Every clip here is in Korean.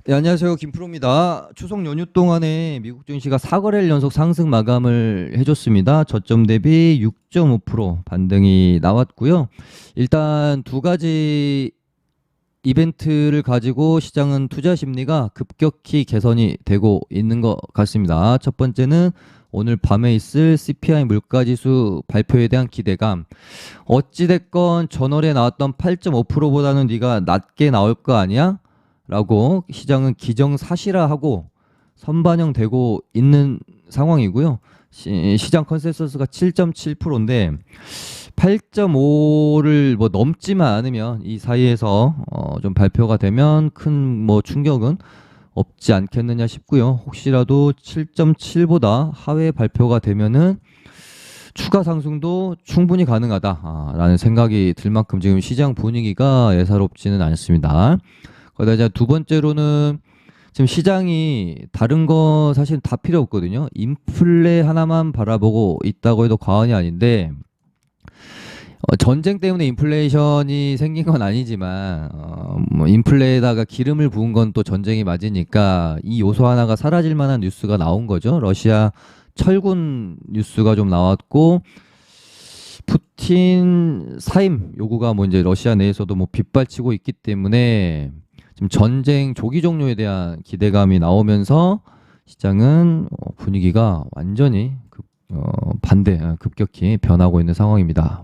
네, 안녕하세요. 김프로입니다. 추석 연휴 동안에 미국 증시가 4거래일 연속 상승 마감을 해줬습니다. 저점 대비 6.5% 반등이 나왔고요. 일단 두 가지 이벤트를 가지고 시장은 투자 심리가 급격히 개선이 되고 있는 것 같습니다. 첫 번째는 오늘 밤에 있을 CPI 물가지수 발표에 대한 기대감. 어찌됐건 전월에 나왔던 8.5%보다는 네가 낮게 나올 거 아니야? 라고 시장은 기정사실화하고 선반영되고 있는 상황이고요. 시장 컨센서스가 7.7%인데 8.5를 뭐 넘지만 않으면 이 사이에서 좀 발표가 되면 큰 뭐 충격은 없지 않겠느냐 싶고요. 혹시라도 7.7보다 하회 발표가 되면은 추가 상승도 충분히 가능하다라는 생각이 들 만큼 지금 시장 분위기가 예사롭지는 않습니다. 거기다 이제 두 번째로는 지금 시장이 다른 거 사실 다 필요 없거든요. 인플레 하나만 바라보고 있다고 해도 과언이 아닌데 전쟁 때문에 인플레이션이 생긴 건 아니지만 뭐 인플레에다가 기름을 부은 건 또 전쟁이 맞으니까 이 요소 하나가 사라질 만한 뉴스가 나온 거죠. 러시아 철군 뉴스가 좀 나왔고 푸틴 사임 요구가 뭐 이제 러시아 내에서도 뭐 빗발치고 있기 때문에 지금 전쟁 조기 종료에 대한 기대감이 나오면서 시장은 분위기가 완전히 급격히 변하고 있는 상황입니다.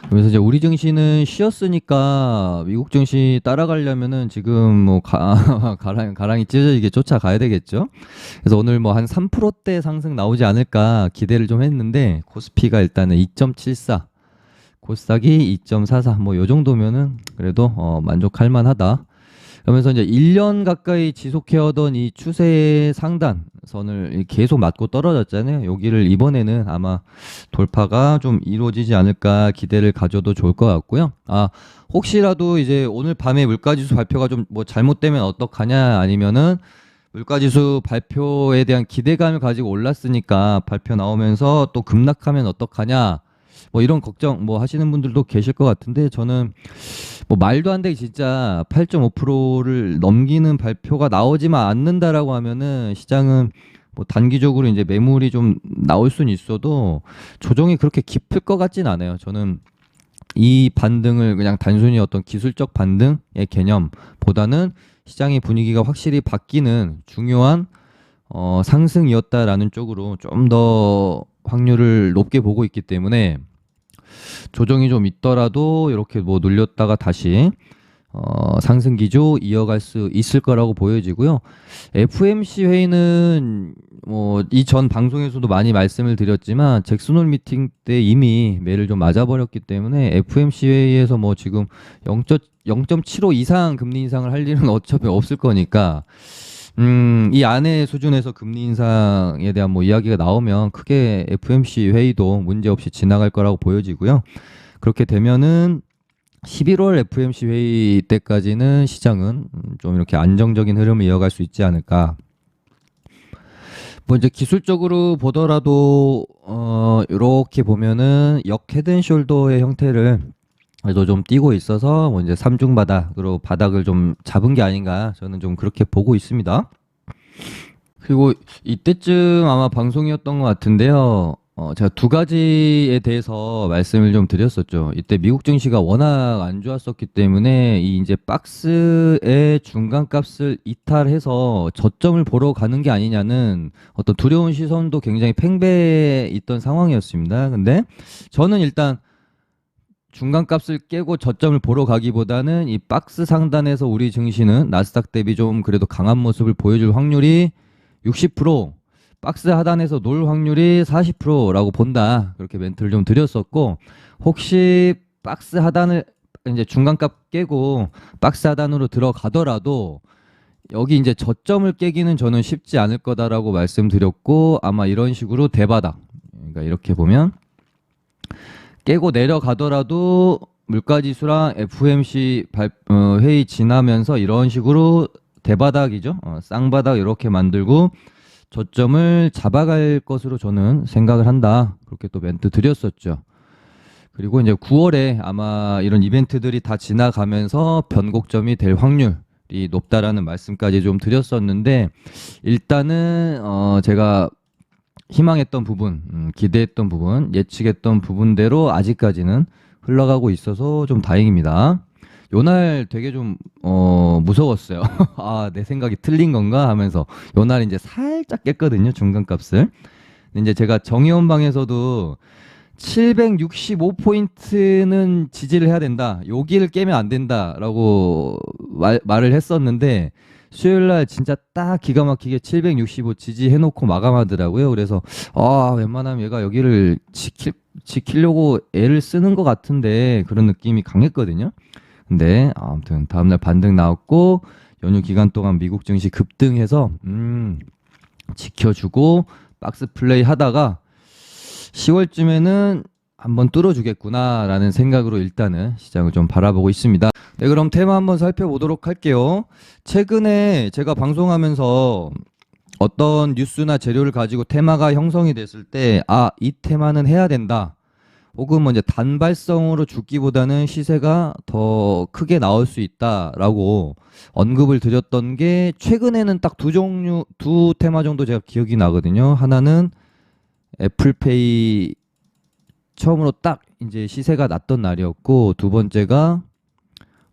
그래서 이제 우리 증시는 쉬었으니까 미국 증시 따라가려면은 지금 뭐 가랑이 찢어지게 쫓아가야 되겠죠. 그래서 오늘 뭐 한 3%대 상승 나오지 않을까 기대를 좀 했는데 코스피가 일단은 2.74, 코스닥이 2.44, 뭐 요 정도면은 그래도 만족할 만하다. 그러면서 이제 1년 가까이 지속해오던 이 추세의 상단선을 계속 맞고 떨어졌잖아요. 여기를 이번에는 아마 돌파가 좀 이루어지지 않을까 기대를 가져도 좋을 것 같고요. 혹시라도 이제 오늘 밤에 물가지수 발표가 좀 뭐 잘못되면 어떡하냐 아니면은 물가지수 발표에 대한 기대감을 가지고 올랐으니까 발표 나오면서 또 급락하면 어떡하냐 뭐 이런 걱정 뭐 하시는 분들도 계실 것 같은데 저는 뭐 말도 안 되게 진짜 8.5%를 넘기는 발표가 나오지만 않는다라고 하면은 시장은 뭐 단기적으로 이제 매물이 좀 나올 수는 있어도 조정이 그렇게 깊을 것 같진 않아요. 저는 이 반등을 그냥 단순히 어떤 기술적 반등의 개념보다는 시장의 분위기가 확실히 바뀌는 중요한 상승이었다라는 쪽으로 좀 더 확률을 높게 보고 있기 때문에 조정이 좀 있더라도 이렇게 뭐 눌렸다가 다시 상승 기조 이어갈 수 있을 거라고 보여지고요. FOMC 회의는 뭐 이 전 방송에서도 많이 말씀을 드렸지만 잭슨홀 미팅 때 이미 매를 좀 맞아버렸기 때문에 FOMC 회의에서 뭐 지금 0.75 이상 금리 인상을 할 일은 어차피 없을 거니까 이 안의 수준에서 금리 인상에 대한 뭐 이야기가 나오면 크게 FOMC 회의도 문제없이 지나갈 거라고 보여지고요. 그렇게 되면은 11월 FOMC 회의 때까지는 시장은 좀 이렇게 안정적인 흐름을 이어갈 수 있지 않을까. 뭐 이제 기술적으로 보더라도 이렇게 보면은 역 헤드앤숄더의 형태를 그래도 좀 띄고 있어서 뭐 이제 삼중 바닥으로 바닥을 좀 잡은 게 아닌가 저는 좀 그렇게 보고 있습니다. 그리고 이때쯤 아마 방송이었던 것 같은데요. 제가 두 가지에 대해서 말씀을 좀 드렸었죠. 이때 미국 증시가 워낙 안 좋았었기 때문에 이 이제 박스의 중간값을 이탈해서 저점을 보러 가는 게 아니냐는 어떤 두려운 시선도 굉장히 팽배해 있던 상황이었습니다. 근데 저는 일단 중간값을 깨고 저점을 보러 가기보다는 이 박스 상단에서 우리 증시는 나스닥 대비 좀 그래도 강한 모습을 보여줄 확률이 60%, 박스 하단에서 놀 확률이 40%라고 본다. 그렇게 멘트를 좀 드렸었고, 혹시 박스 하단을 이제 중간값 깨고 박스 하단으로 들어가더라도 여기 이제 저점을 깨기는 저는 쉽지 않을 거다라고 말씀드렸고, 아마 이런 식으로 대바닥. 그러니까 이렇게 보면 깨고 내려가더라도 물가지수랑 FOMC 회의 지나면서 이런 식으로 대바닥이죠. 쌍바닥 이렇게 만들고 저점을 잡아갈 것으로 저는 생각을 한다. 그렇게 또 멘트 드렸었죠. 그리고 이제 9월에 아마 이런 이벤트들이 다 지나가면서 변곡점이 될 확률이 가능성들이 높다라는 말씀까지 좀 드렸었는데 일단은 제가 희망했던 부분, 기대했던 부분, 예측했던 부분대로 아직까지는 흘러가고 있어서 좀 다행입니다. 요날 되게 좀 무서웠어요. 아, 내 생각이 틀린 건가 하면서 요날 이제 살짝 깼거든요, 중간값을. 근데 이제 제가 정의원방에서도 765포인트는 지지를 해야 된다. 여기를 깨면 안 된다라고 말을 했었는데 수요일 날 진짜 딱 기가 막히게 765 지지해놓고 마감하더라고요. 그래서 웬만하면 얘가 여기를 지키려고 애를 쓰는 것 같은데 그런 느낌이 강했거든요. 근데 아무튼 다음날 반등 나왔고 연휴 기간 동안 미국 증시 급등해서 지켜주고 박스 플레이 하다가 10월쯤에는 한번 뚫어주겠구나라는 생각으로 일단은 시장을 좀 바라보고 있습니다. 네, 그럼 테마 한번 살펴보도록 할게요. 최근에 제가 방송하면서 어떤 뉴스나 재료를 가지고 테마가 형성이 됐을 때 이 테마는 해야 된다. 혹은 뭐 이제 단발성으로 죽기보다는 시세가 더 크게 나올 수 있다라고 언급을 드렸던 게 최근에는 딱 두 테마 정도 제가 기억이 나거든요. 하나는 애플페이 처음으로 딱 이제 시세가 났던 날이었고 두 번째가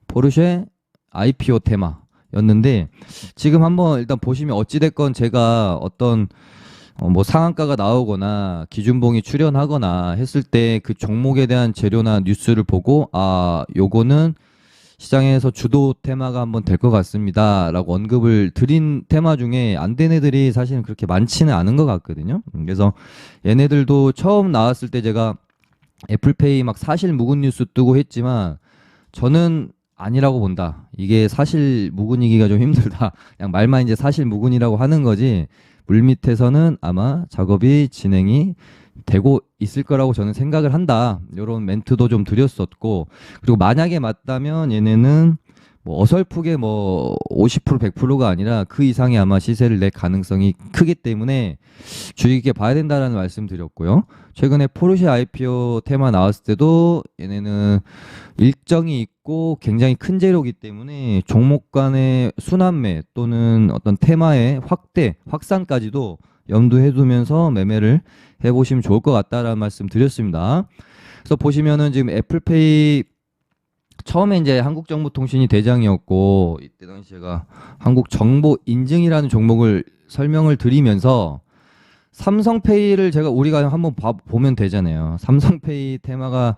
포르쉐 IPO 테마였는데 지금 한번 일단 보시면 어찌됐건 제가 어떤 뭐 상한가가 나오거나 기준봉이 출현하거나 했을 때 그 종목에 대한 재료나 뉴스를 보고 요거는 시장에서 주도 테마가 한번 될 것 같습니다 라고 언급을 드린 테마 중에 안 된 애들이 사실은 그렇게 많지는 않은 것 같거든요. 그래서 얘네들도 처음 나왔을 때 제가 애플페이 막 사실 묵은 뉴스 뜨고 했지만 저는 아니라고 본다. 이게 사실 묵은이기가 좀 힘들다. 그냥 말만 이제 사실 묵은이라고 하는 거지 물밑에서는 아마 작업이 진행이 되고 있을 거라고 저는 생각을 한다. 이런 멘트도 좀 드렸었고 그리고 만약에 맞다면 얘네는 뭐 어설프게 뭐 50% 100%가 아니라 그 이상의 아마 시세를 낼 가능성이 크기 때문에 주의 깊게 봐야 된다라는 말씀 드렸고요. 최근에 포르쉐 IPO 테마 나왔을 때도 얘네는 일정이 있고 굉장히 큰 재료이기 때문에 종목 간의 순환매 또는 어떤 테마의 확산까지도 염두해 두면서 매매를 해보시면 좋을 것 같다라는 말씀 드렸습니다. 그래서 보시면은 지금 애플페이 처음에 이제 한국정보통신이 대장이었고 이때 당시 제가 한국정보인증이라는 종목을 설명을 드리면서 삼성페이를 우리가 한번 보면 되잖아요. 삼성페이 테마가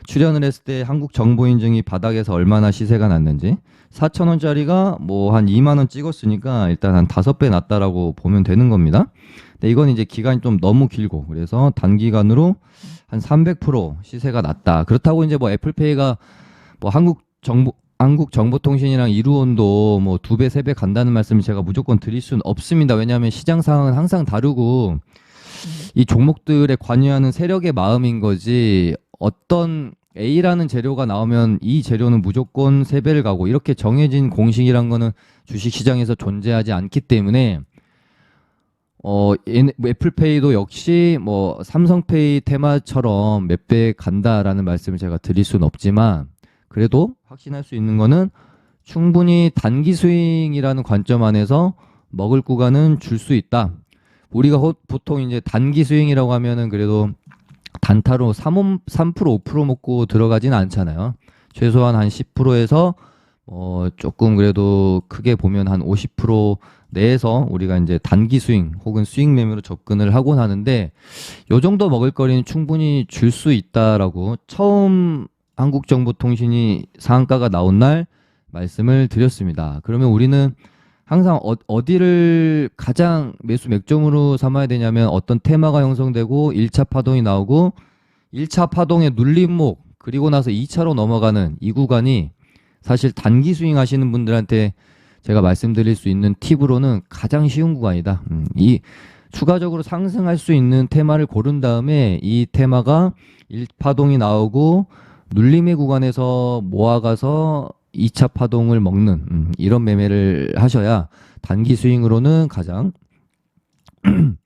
출연을 했을 때 한국정보인증이 바닥에서 얼마나 시세가 났는지 4,000원짜리가 뭐 한 2만 원 찍었으니까 일단 한 5배 났다라고 보면 되는 겁니다. 근데 이건 이제 기간이 좀 너무 길고 그래서 단기간으로 한 300% 시세가 났다. 그렇다고 이제 뭐 애플페이가 뭐 한국정보통신이랑 이루온도 뭐 2배, 3배 간다는 말씀을 제가 무조건 드릴 수는 없습니다. 왜냐하면 시장 상황은 항상 다르고 이 종목들에 관여하는 세력의 마음인 거지 어떤 A라는 재료가 나오면 이 재료는 무조건 3배를 가고 이렇게 정해진 공식이란 거는 주식시장에서 존재하지 않기 때문에 애플페이도 역시 뭐 삼성페이 테마처럼 몇 배 간다라는 말씀을 제가 드릴 수는 없지만 그래도 확신할 수 있는 거는 충분히 단기 스윙이라는 관점 안에서 먹을 구간은 줄 수 있다. 우리가 보통 이제 단기 스윙이라고 하면은 그래도 단타로 3% 5% 먹고 들어가지는 않잖아요. 최소한 한 10%에서 조금 그래도 크게 보면 한 50% 내에서 우리가 이제 단기 스윙 혹은 스윙 매매로 접근을 하곤 하는데 요 정도 먹을거리는 충분히 줄 수 있다라고 처음 한국정보통신이 상한가가 나온 날 말씀을 드렸습니다. 그러면 우리는 항상 어디를 가장 매수 맥점으로 삼아야 되냐면 어떤 테마가 형성되고 1차 파동이 나오고 1차 파동의 눌림목 그리고 나서 2차로 넘어가는 이 구간이 사실 단기 스윙 하시는 분들한테 제가 말씀드릴 수 있는 팁으로는 가장 쉬운 구간이다. 이 추가적으로 상승할 수 있는 테마를 고른 다음에 이 테마가 1파동이 나오고 눌림의 구간에서 모아가서 2차 파동을 먹는 이런 매매를 하셔야 단기 스윙으로는 가장 좀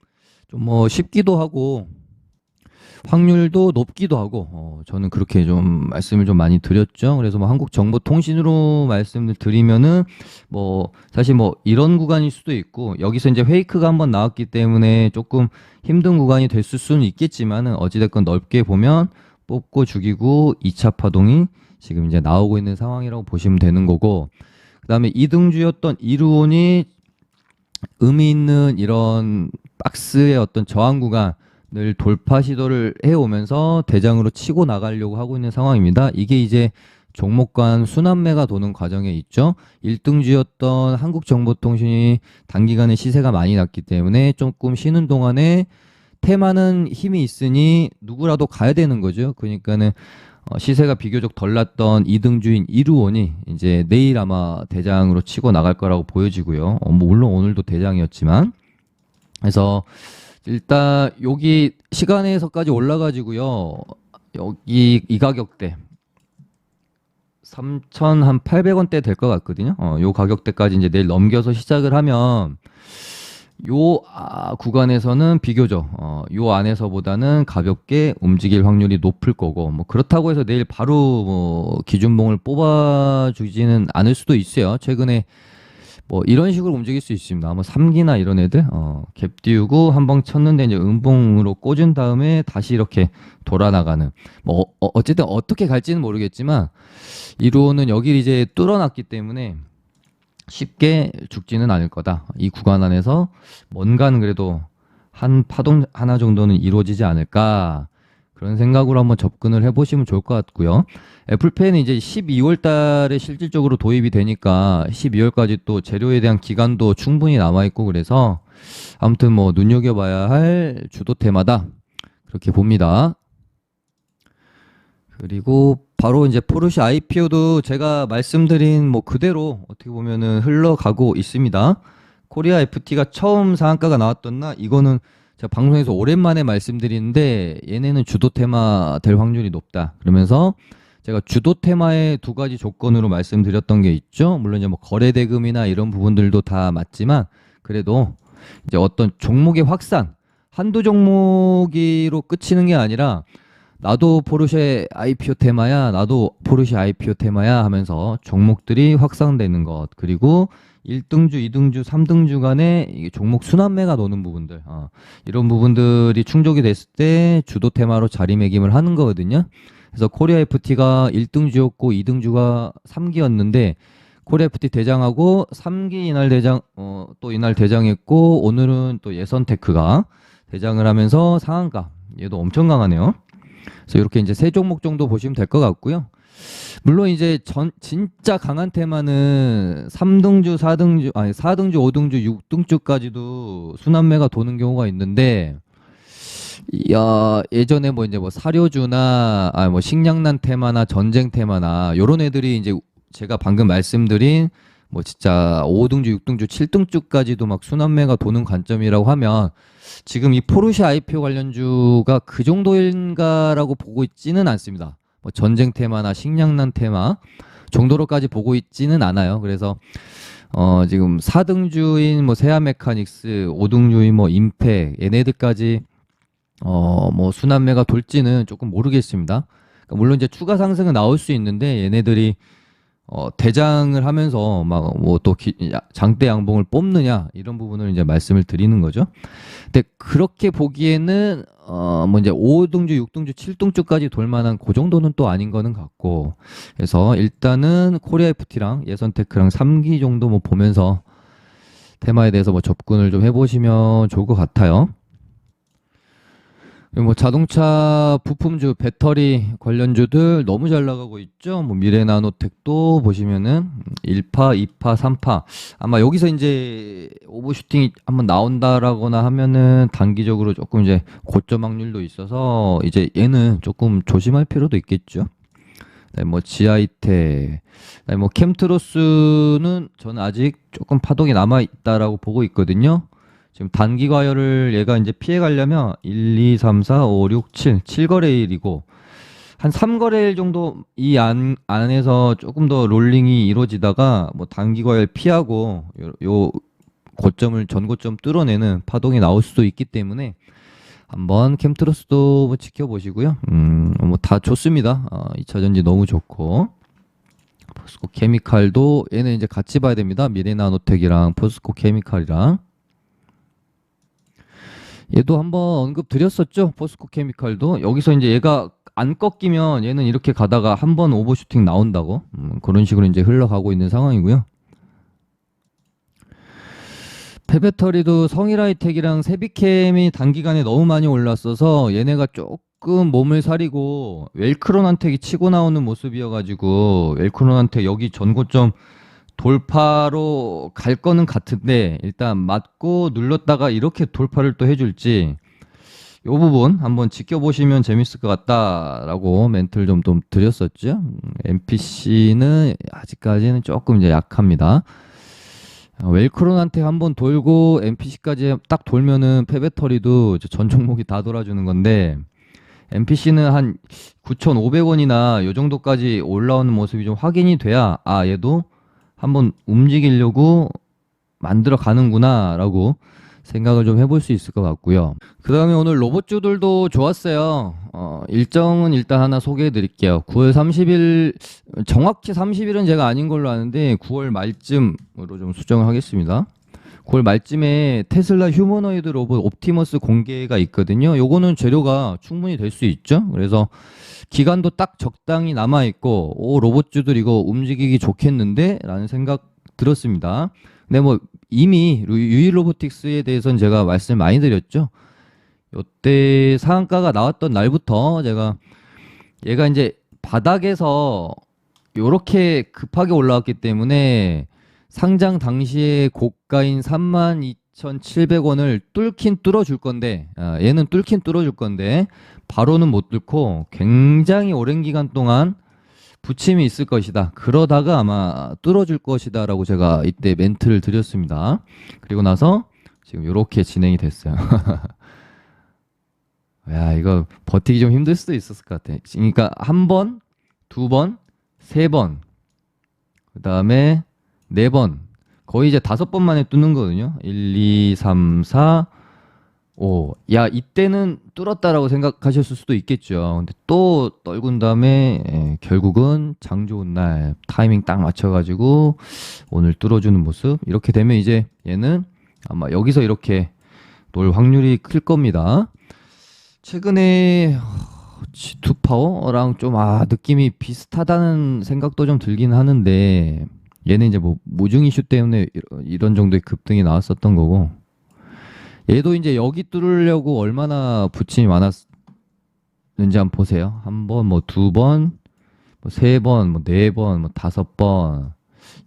뭐 쉽기도 하고 확률도 높기도 하고 저는 그렇게 좀 말씀을 좀 많이 드렸죠. 그래서 뭐 한국정보통신으로 말씀을 드리면은 뭐 사실 뭐 이런 구간일 수도 있고 여기서 이제 페이크가 한번 나왔기 때문에 조금 힘든 구간이 됐을 수는 있겠지만은 어찌됐건 넓게 보면 뽑고 죽이고 2차 파동이 지금 이제 나오고 있는 상황이라고 보시면 되는 거고, 그다음에 이등주였던 이루온이 의미 있는 이런 박스의 어떤 저항 구간을 돌파 시도를 해오면서 대장으로 치고 나가려고 하고 있는 상황입니다. 이게 이제 종목 간 순환매가 도는 과정에 있죠. 1등주였던 한국정보통신이 단기간에 시세가 많이 났기 때문에 조금 쉬는 동안에 테마는 힘이 있으니 누구라도 가야 되는 거죠. 그러니까는 시세가 비교적 덜 났던 2등주인 이루온이 이제 내일 아마 대장으로 치고 나갈 거라고 보여지고요. 뭐 물론 오늘도 대장이었지만, 그래서 일단 여기 시간에서까지 올라가지고요. 여기 이 가격대 3,800원대 될 것 같거든요. 요 가격대까지 이제 내일 넘겨서 시작을 하면 요 구간에서는 비교적 요 안에서보다는 가볍게 움직일 확률이 높을 거고, 뭐 그렇다고 해서 내일 바로 뭐 기준봉을 뽑아주지는 않을 수도 있어요. 최근에 뭐 이런 식으로 움직일 수 있습니다. 뭐 삼기나 이런 애들 갭 띄우고 한 번 쳤는데 이제 음봉으로 꽂은 다음에 다시 이렇게 돌아 나가는, 뭐 어쨌든 어떻게 갈지는 모르겠지만 이로는 여기를 이제 뚫어놨기 때문에 쉽게 죽지는 않을 거다. 이 구간 안에서 뭔가는 그래도 한 파동 하나 정도는 이루어지지 않을까, 그런 생각으로 한번 접근을 해보시면 좋을 것 같고요. 애플페이는 이제 12월 달에 실질적으로 도입이 되니까 12월까지 또 재료에 대한 기간도 충분히 남아있고, 그래서 아무튼 뭐 눈여겨봐야 할 주도 테마다 그렇게 봅니다. 그리고 바로 이제 포르쉐 IPO도 제가 말씀드린 뭐 그대로 어떻게 보면은 흘러가고 있습니다. 코리아 FT가 처음 상한가가 나왔던 날, 이거는 제가 방송에서 오랜만에 말씀드리는데 얘네는 주도 테마 될 확률이 높다. 그러면서 제가 주도 테마의 두 가지 조건으로 말씀드렸던 게 있죠. 물론 이제 뭐 거래 대금이나 이런 부분들도 다 맞지만 그래도 이제 어떤 종목의 확산, 한두 종목으로 끝이는 게 아니라 나도 포르쉐 IPO 테마야, 나도 포르쉐 IPO 테마야 하면서 종목들이 확산되는 것, 그리고 1등주, 2등주, 3등주 간에 이게 종목 순환매가 도는 부분들, 이런 부분들이 충족이 됐을 때 주도 테마로 자리매김을 하는 거거든요. 그래서 코리아 FT가 1등주였고 2등주가 3기였는데 코리아 FT 대장하고 3기 이날 대장, 또 이날 대장했고 오늘은 또 예선테크가 대장을 하면서 상한가, 얘도 엄청 강하네요. 그래서 이렇게 이제 세 종목 정도 보시면 될 것 같고요. 물론 이제 진짜 강한 테마는 3등주, 4등주, 아니 4등주, 5등주, 6등주까지도 순환매가 도는 경우가 있는데, 예전에 뭐 이제 뭐 사료주나 뭐 식량난 테마나 전쟁 테마나 요런 애들이 이제 제가 방금 말씀드린 뭐 진짜 5등주, 6등주, 7등주까지도 막 순환매가 도는 관점이라고 하면 지금 이 포르쉐 IPO 관련주가 그 정도인가라고 보고 있지는 않습니다. 뭐 전쟁 테마나 식량난 테마 정도로까지 보고 있지는 않아요. 그래서 지금 4등주인 뭐 세아메카닉스, 5등주인 뭐 임팩 얘네들까지 뭐 순환매가 돌지는 조금 모르겠습니다. 그러니까 물론 이제 추가 상승은 나올 수 있는데 얘네들이 대장을 하면서 막 뭐 또 장대 양봉을 뽑느냐 이런 부분을 이제 말씀을 드리는 거죠. 근데 그렇게 보기에는 뭐 이제 5등주, 6등주, 7등주까지 돌 만한 그 정도는 또 아닌 거는 같고, 그래서 일단은 코리아 FT랑 예선테크랑 3기 정도 뭐 보면서 테마에 대해서 뭐 접근을 좀 해보시면 좋을 것 같아요. 뭐 자동차 부품주, 배터리 관련주들 너무 잘 나가고 있죠. 뭐 미래나노텍도 보시면은 1파, 2파, 3파. 아마 여기서 이제 오버슈팅이 한번 나온다라거나 하면은 단기적으로 조금 이제 고점 확률도 있어서 이제 얘는 조금 조심할 필요도 있겠죠. 네, 뭐 지하이텍, 네, 뭐 캠트로스는 저는 아직 조금 파동이 남아 있다라고 보고 있거든요. 지금 단기 과열을 얘가 이제 피해 가려면 1, 2, 3, 4, 5, 6, 7, 7거래일이고 한 3거래일 정도 이 안에서 조금 더 롤링이 이루어지다가 뭐 단기 과열 피하고 요 고점을 전고점 뚫어내는 파동이 나올 수도 있기 때문에 한번 캠트로스도 뭐 지켜보시고요. 뭐 다 좋습니다. 2차 전지 너무 좋고. 포스코 케미칼도 얘는 이제 같이 봐야 됩니다. 미래나노텍이랑 포스코 케미칼이랑. 얘도 한번 언급 드렸었죠. 포스코 케미칼도. 여기서 이제 얘가 안 꺾이면 얘는 이렇게 가다가 한번 오버슈팅 나온다고. 그런 식으로 이제 흘러가고 있는 상황이고요. 폐배터리도 성일하이텍이랑 세비캠이 단기간에 너무 많이 올랐어서 얘네가 조금 몸을 사리고 웰크론한텍이 치고 나오는 모습이어가지고 웰크론한텍 여기 전고점 돌파로 갈 거는 같은데 일단 맞고 눌렀다가 이렇게 돌파를 또 해줄지 이 부분 한번 지켜보시면 재밌을 것 같다라고 멘트를 좀 드렸었죠. MPC는 아직까지는 조금 이제 약합니다. 웰크론한테 한번 돌고 MPC까지 딱 돌면은 폐배터리도 전 종목이 다 돌아주는 건데 MPC는 한 9,500원이나 요 정도까지 올라오는 모습이 좀 확인이 돼야 얘도 한번 움직이려고 만들어 가는구나 라고 생각을 좀 해볼 수 있을 것 같고요. 그 다음에 오늘 로봇주들도 좋았어요. 일정은 일단 하나 소개해 드릴게요. 9월 30일, 정확히 30일은 제가 아닌 걸로 아는데 9월 말쯤으로 좀 수정을 하겠습니다. 9월 말쯤에 테슬라 휴머노이드 로봇 옵티머스 공개가 있거든요. 요거는 재료가 충분히 될 수 있죠. 그래서 기간도 딱 적당히 남아있고 로봇주들 이거 움직이기 좋겠는데 라는 생각 들었습니다. 근데 뭐 이미 유일로보틱스에 대해서는 제가 말씀 많이 드렸죠. 요때 상한가가 나왔던 날부터 제가 얘가 이제 바닥에서 요렇게 급하게 올라왔기 때문에 상장 당시에 고가인 32,700원을 뚫긴 뚫어줄 건데 얘는 뚫긴 뚫어줄 건데 바로는 못 뚫고 굉장히 오랜 기간 동안 부침이 있을 것이다. 그러다가 아마 뚫어줄 것이다 라고 제가 이때 멘트를 드렸습니다. 그리고 나서 지금 이렇게 진행이 됐어요. 야, 이거 버티기 좀 힘들 수도 있었을 것 같아. 그러니까 한 번, 두 번, 세 번, 그 다음에 네 번, 거의 이제 5번 만에 뚫는 거거든요. 1, 2, 3, 4, 5. 야, 이때는 뚫었다라고 생각하셨을 수도 있겠죠. 근데 또 떨군 다음에 결국은 장 좋은 날 타이밍 딱 맞춰가지고 오늘 뚫어주는 모습. 이렇게 되면 이제 얘는 아마 여기서 이렇게 놀 확률이 클 겁니다. 최근에 G2 파워랑 좀 느낌이 비슷하다는 생각도 좀 들긴 하는데 얘는 이제 뭐 모증 이슈 때문에 이런 정도의 급등이 나왔었던 거고 얘도 이제 여기 뚫으려고 얼마나 부침이 많았는지 한번 보세요. 한 번, 뭐 두 번, 뭐 세 번, 뭐 네 번, 뭐 5번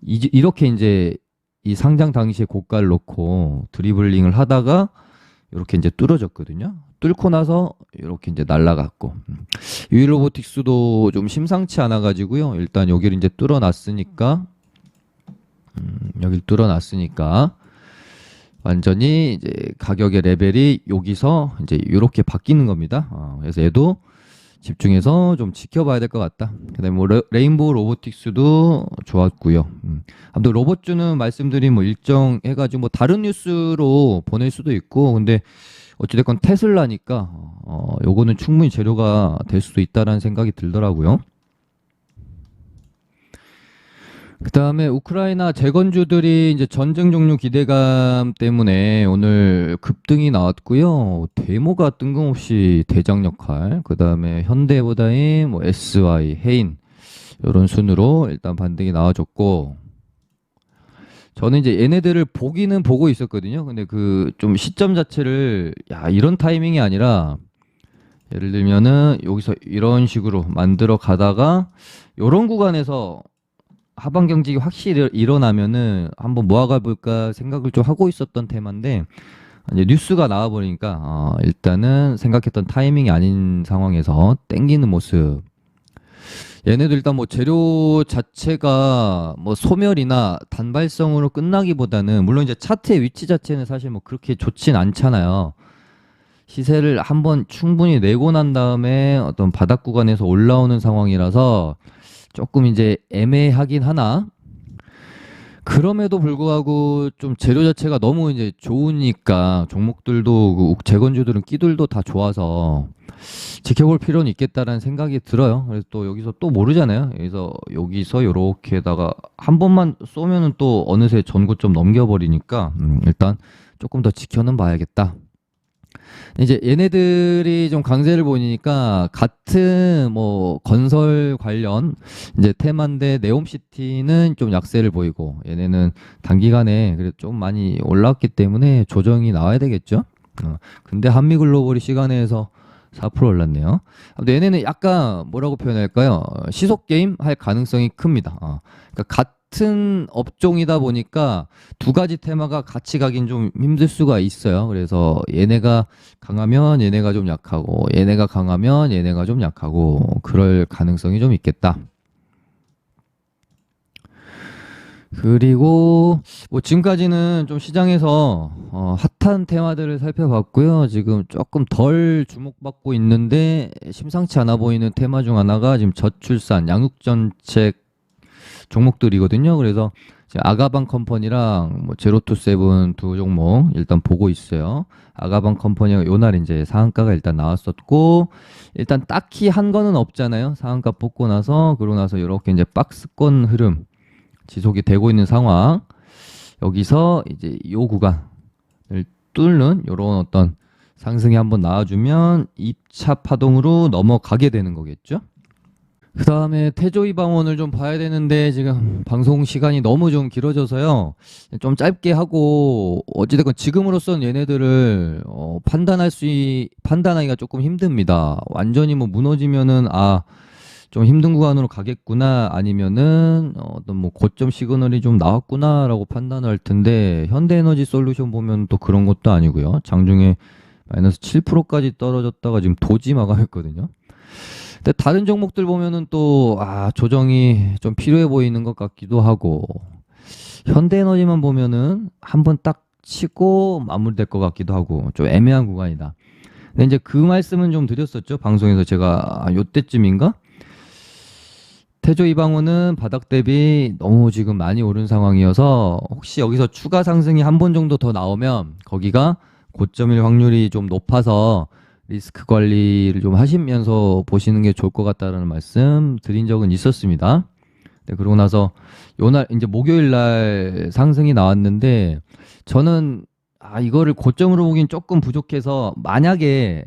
이렇게 이제 이 상장 당시에 고가를 놓고 드리블링을 하다가 이렇게 이제 뚫어졌거든요. 뚫고 나서 이렇게 이제 날라갔고 유일로보틱스도 좀 심상치 않아 가지고요. 일단 여기를 이제 뚫어놨으니까 여기를 뚫어놨으니까 완전히 이제 가격의 레벨이 여기서 이제 이렇게 바뀌는 겁니다. 그래서 얘도 집중해서 좀 지켜봐야 될 것 같다. 그다음에 뭐 레인보우 로보틱스도 좋았고요. 아무튼 로봇주는 말씀드린 뭐 일정 해가지고 뭐 다른 뉴스로 보낼 수도 있고, 근데 어찌됐건 테슬라니까 요거는 충분히 재료가 될 수도 있다라는 생각이 들더라고요. 그 다음에 우크라이나 재건주들이 이제 전쟁 종료 기대감 때문에 오늘 급등이 나왔고요. 데모가 뜬금없이 대장 역할, 그 다음에 현대보다인 뭐 SY, 해인 이런 순으로 일단 반등이 나와줬고, 저는 이제 얘네들을 보기는 보고 있었거든요. 근데 그 좀 시점 자체를 이런 타이밍이 아니라 예를 들면은 여기서 이런 식으로 만들어 가다가 이런 구간에서 하방 경직이 확실히 일어나면은 한번 모아가 볼까 생각을 좀 하고 있었던 테마인데 이제 뉴스가 나와 버리니까 일단은 생각했던 타이밍이 아닌 상황에서 땡기는 모습. 얘네도 일단 뭐 재료 자체가 뭐 소멸이나 단발성으로 끝나기보다는, 물론 이제 차트의 위치 자체는 사실 뭐 그렇게 좋진 않잖아요. 시세를 한번 충분히 내고 난 다음에 어떤 바닥 구간에서 올라오는 상황이라서 조금 이제 애매하긴 하나, 그럼에도 불구하고 좀 재료 자체가 너무 이제 좋으니까 종목들도 그 재건주들은 끼들도 다 좋아서 지켜볼 필요는 있겠다라는 생각이 들어요. 그래서 또 여기서 또 모르잖아요. 여기서 요렇게다가 한 번만 쏘면은 또 어느새 전고점 넘겨버리니까 일단 조금 더 지켜는 봐야겠다. 이제 얘네들이 좀 강세를 보이니까 같은 뭐 건설 관련 이제 테마인데 네옴시티는 좀 약세를 보이고 얘네는 단기간에 그래도 좀 많이 올라왔기 때문에 조정이 나와야 되겠죠. 근데 한미글로벌이 시간에서 4% 올랐네요. 근데 얘네는 약간 뭐라고 표현할까요? 시속 게임 할 가능성이 큽니다. 그러니까 같은 업종이다 보니까 두 가지 테마가 같이 가긴 좀 힘들 수가 있어요. 그래서 얘네가 강하면 얘네가 좀 약하고 얘네가 강하면 얘네가 좀 약하고 그럴 가능성이 좀 있겠다. 그리고 뭐 지금까지는 좀 시장에서 핫한 테마들을 살펴봤고요. 지금 조금 덜 주목받고 있는데 심상치 않아 보이는 테마 중 하나가 지금 저출산, 양육정책 종목들이거든요. 그래서 아가방 컴퍼니랑 뭐 제로투세븐 두 종목 일단 보고 있어요. 아가방 컴퍼니가 요날 이제 상한가가 일단 나왔었고 일단 딱히 한 거는 없잖아요. 상한가 뽑고 나서 그러고 나서 이렇게 이제 박스권 흐름 지속이 되고 있는 상황. 여기서 이제 요 구간을 뚫는 요런 어떤 상승이 한번 나와주면 2차 파동으로 넘어가게 되는 거겠죠. 그 다음에 태조이방원을 좀 봐야 되는데 지금 방송 시간이 너무 좀 길어져서요. 좀 짧게 하고 어찌됐건 지금으로선 얘네들을 판단하기가 조금 힘듭니다. 완전히 뭐 무너지면은 좀 힘든 구간으로 가겠구나 아니면은 어떤 뭐 고점 시그널이 좀 나왔구나라고 판단할 텐데 현대에너지 솔루션 보면 또 그런 것도 아니고요. 장중에 마이너스 7%까지 떨어졌다가 지금 도지 마감했거든요. 근데 다른 종목들 보면은 또 조정이 좀 필요해 보이는 것 같기도 하고 현대에너지만 보면은 한번 딱 치고 마무리될 것 같기도 하고 좀 애매한 구간이다. 근데 이제 그 말씀은 좀 드렸었죠. 방송에서 제가 요때쯤인가? 태조 이방원은 바닥 대비 너무 지금 많이 오른 상황이어서 혹시 여기서 추가 상승이 한 번 정도 더 나오면 거기가 고점일 확률이 좀 높아서 리스크 관리를 좀 하시면서 보시는 게 좋을 것 같다라는 말씀 드린 적은 있었습니다. 네, 그러고 나서 요날 이제 목요일 날 상승이 나왔는데 저는 이거를 고점으로 보긴 조금 부족해서 만약에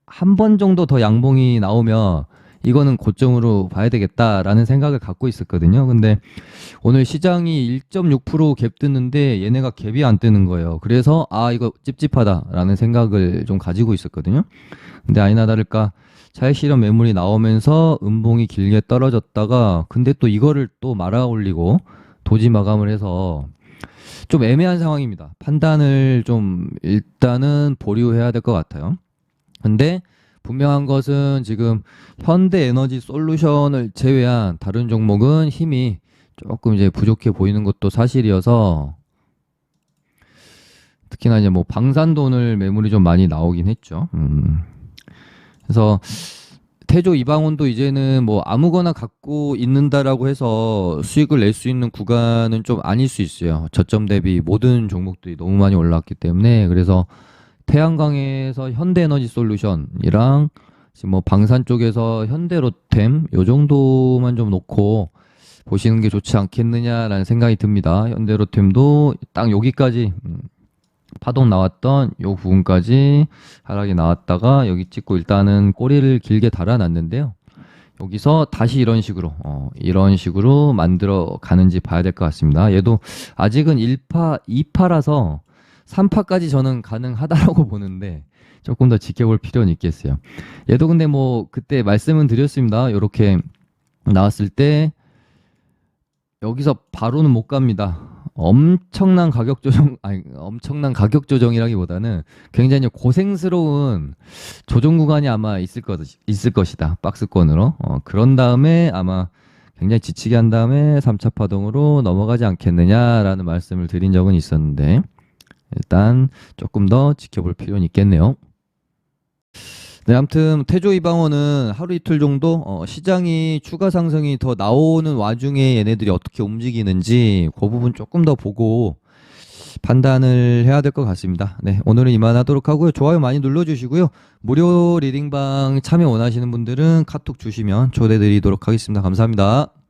한 번 정도 더 양봉이 나오면 이거는 고점으로 봐야 되겠다라는 생각을 갖고 있었거든요. 근데 오늘 시장이 1.6%갭 뜨는데 얘네가 갭이 안 뜨는 거예요. 그래서 이거 찝찝하다라는 생각을 좀 가지고 있었거든요. 근데 아니나 다를까 차익 실현 매물이 나오면서 음봉이 길게 떨어졌다가 근데 또 이거를 또 말아 올리고 도지 마감을 해서 좀 애매한 상황입니다. 판단을 좀 일단은 보류해야 될 것 같아요. 근데 분명한 것은 지금 현대에너지 솔루션을 제외한 다른 종목은 힘이 조금 이제 부족해 보이는 것도 사실이어서 특히나 이제 뭐 방산돈을 매물이 좀 많이 나오긴 했죠. 그래서 태조 이방원도 이제는 뭐 아무거나 갖고 있는다라고 해서 수익을 낼 수 있는 구간은 좀 아닐 수 있어요. 저점 대비 모든 종목들이 너무 많이 올라왔기 때문에 그래서 태양광에서 현대에너지 솔루션이랑 지금 뭐 방산 쪽에서 현대로템 요 정도만 좀 놓고 보시는 게 좋지 않겠느냐라는 생각이 듭니다. 현대로템도 딱 여기까지 파동 나왔던 요 부분까지 하락이 나왔다가 여기 찍고 일단은 꼬리를 길게 달아놨는데요. 여기서 다시 이런 식으로 만들어 가는지 봐야 될 것 같습니다. 얘도 아직은 1파, 2파라서 3파까지 저는 가능하다라고 보는데 조금 더 지켜볼 필요는 있겠어요. 얘도 근데 뭐 그때 말씀은 드렸습니다. 이렇게 나왔을 때 여기서 바로는 못 갑니다. 엄청난 가격 조정이라기보다는 굉장히 고생스러운 조정 구간이 아마 있을 것이다. 박스권으로. 그런 다음에 아마 굉장히 지치게 한 다음에 3차 파동으로 넘어가지 않겠느냐라는 말씀을 드린 적은 있었는데 일단 조금 더 지켜볼 필요는 있겠네요. 네, 아무튼 태조 이방원은 하루 이틀 정도 시장이 추가 상승이 더 나오는 와중에 얘네들이 어떻게 움직이는지 그 부분 조금 더 보고 판단을 해야 될 것 같습니다. 네, 오늘은 이만하도록 하고요. 좋아요 많이 눌러주시고요. 무료 리딩방 참여 원하시는 분들은 카톡 주시면 초대드리도록 하겠습니다. 감사합니다.